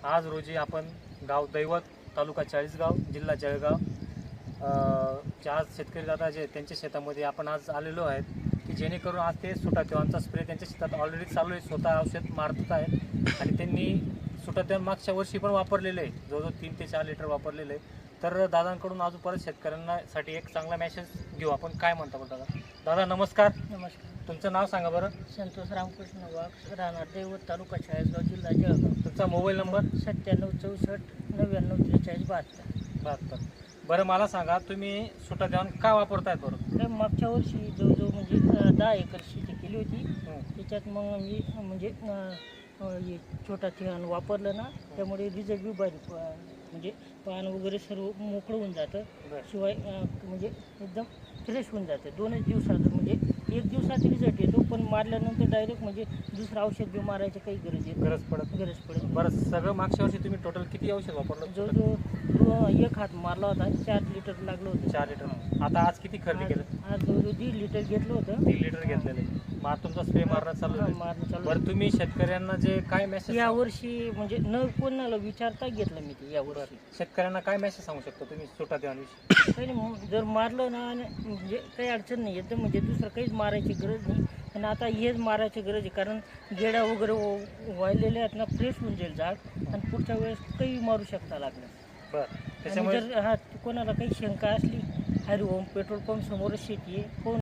आज रोजी आपण गाव दैवत, तालुका चाळीसगाव, जिल्हा जळगाव जे आज शेतकरी दादा जे त्यांच्या शेतामध्ये आपण आज आलेलो आहेत की जेणेकरून आज ते सुटादेवांचा स्प्रे त्यांच्या शेतात ऑलरेडी चालू आहे. स्वतः औषध मारत आहेत आणि त्यांनी सुटादेव मागच्या वर्षी पण वापरलेलं आहे, जवळजवळ 3 ते 4 लिटर वापरलेलं आहे. तर दादांकडून अजून परत शेतकऱ्यांना साठी एक चांगला मेसेज घेऊ आपण. काय म्हणता बरं दादा? दादा नमस्कार. नमस्कार. तुमचं नाव सांगा बरं. संतोष रामकृष्ण वाघ, राहणार दैवत, तालुका चाळीसगाव, जिल्हा जळगाव. तुमचा मोबाईल नंबर? 97 64 99 43 72. बरं मला सांगा, तुम्ही सुटादेवान का वापरतायत बरं? तर मागच्या वर्षी जवळजवळ म्हणजे 10 एकर शेती केली होती. त्याच्यात मग मी म्हणजे हे छोटा थिहान वापरलं ना, त्यामुळे रिझल्ट बी बारीक म्हणजे पान वगैरे सर्व मोकळं होऊन जातं. शिवाय म्हणजे एकदम फ्रेश होऊन जातं. 2च दिवसात म्हणजे 1 दिवसात रिझल्ट येतो, पण मारल्यानंतर डायरेक्ट म्हणजे दुसरं औषध बी मारायची काही गरज पडत. बरं, सगळं मागच्या वर्षी तुम्ही टोटल किती औषध वापरलं? जवळजवळ 1 हात मारला होता, 4 लिटर लागलं होतं. 4 लिटर. आता आज किती खरेदी केलं? आज जवळजवळ 1.5 लिटर घेतलं होतं. 3 लिटर घेतलेले. मग आता तुमचा स्प्रे मारणं चालू आहे? मारणं चालू. बरं, तुम्ही शेतकऱ्यांना जे काय मेसेज या वर्षी म्हणजे न कोणाला विचारता घेतलं मी ते. या वर्षी शेतकऱ्यांना काय मेसेज सांगू शकतो तुम्ही सुटादेवांविषयी? काही नाही, जर मारलं ना म्हणजे काही अडचण नाही येतं, म्हणजे दुसरं काहीच मारायची गरज नाही. आणि आता हेच मारायची गरज आहे, कारण गेडा वगैरे वाळलेले आहेत ना, फ्रेश होऊन जाईल झाड आणि पुढच्या वेळेस काही मारू शकता लागलं. बरं, त्याच्यामुळे जर कोणाला काही शंका असली, हरिओम पेट्रोल पंप समोरच शेती आहे, फोन